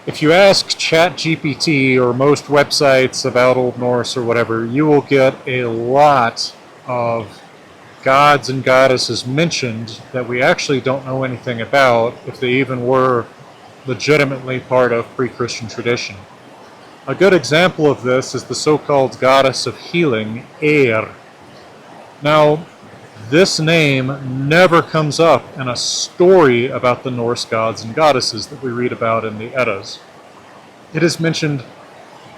If you ask ChatGPT or most websites about Old Norse or whatever, you will get a lot of gods and goddesses mentioned that we actually don't know anything about, if they even were legitimately part of pre-Christian tradition. A good example of this is the so-called goddess of healing, Eir. Now, this name never comes up in a story about the Norse gods and goddesses that we read about in the Eddas. It is mentioned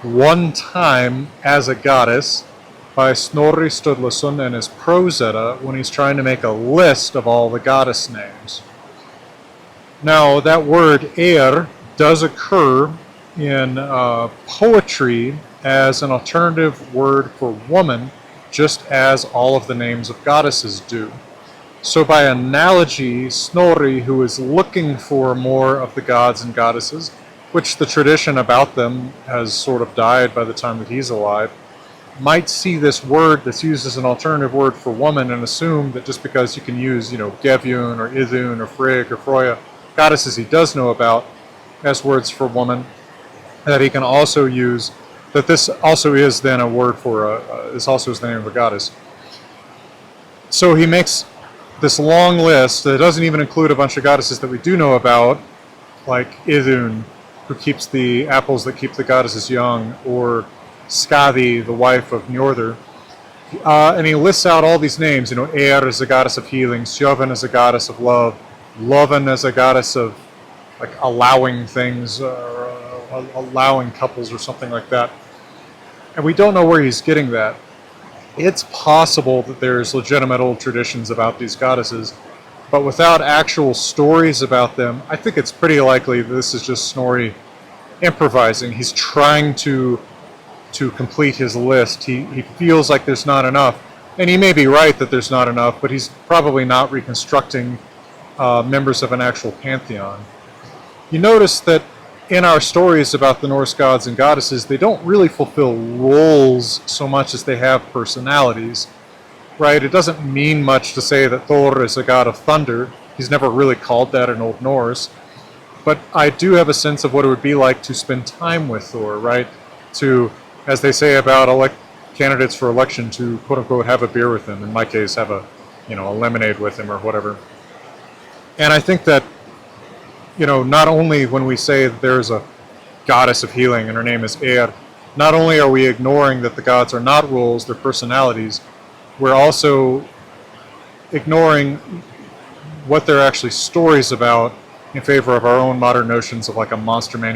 one time as a goddess by Snorri Sturluson in his Prose Edda when he's trying to make a list of all the goddess names. Now, that word Eir does occur in poetry as an alternative word for woman, just as all of the names of goddesses do. So by analogy, Snorri, who is looking for more of the gods and goddesses, which the tradition about them has sort of died by the time that he's alive, might see this word that's used as an alternative word for woman and assume that just because you can use, Gefjun or Idun or Frigg or Freya, goddesses he does know about, as words for woman, that he can also use, that this also is then a word for, this also is the name of a goddess. So he makes this long list that doesn't even include a bunch of goddesses that we do know about, like Idun, who keeps the apples that keep the goddesses young, or Skadi, the wife of Njordr. And he lists out all these names. Eir is a goddess of healing, Sjöven is a goddess of love, Loven is a goddess of allowing things, or allowing couples or something like that. And we don't know where he's getting that. It's possible that there's legitimate old traditions about these goddesses, but without actual stories about them, I think it's pretty likely that this is just Snorri improvising. He's trying to complete his list. He feels like there's not enough, and he may be right that there's not enough, but he's probably not reconstructing members of an actual pantheon. You notice that in our stories about the Norse gods and goddesses, they don't really fulfill roles so much as they have personalities, right? It doesn't mean much to say that Thor is a god of thunder. He's never really called that in Old Norse. But I do have a sense of what it would be like to spend time with Thor, right? To, as they say about candidates for election, to quote-unquote have a beer with him. In my case, have a lemonade with him or whatever. And I think that, not only when we say that there's a goddess of healing and her name is Eir, not only are we ignoring that the gods are not roles, they're personalities, we're also ignoring what they're actually stories about in favor of our own modern notions of like a monster manual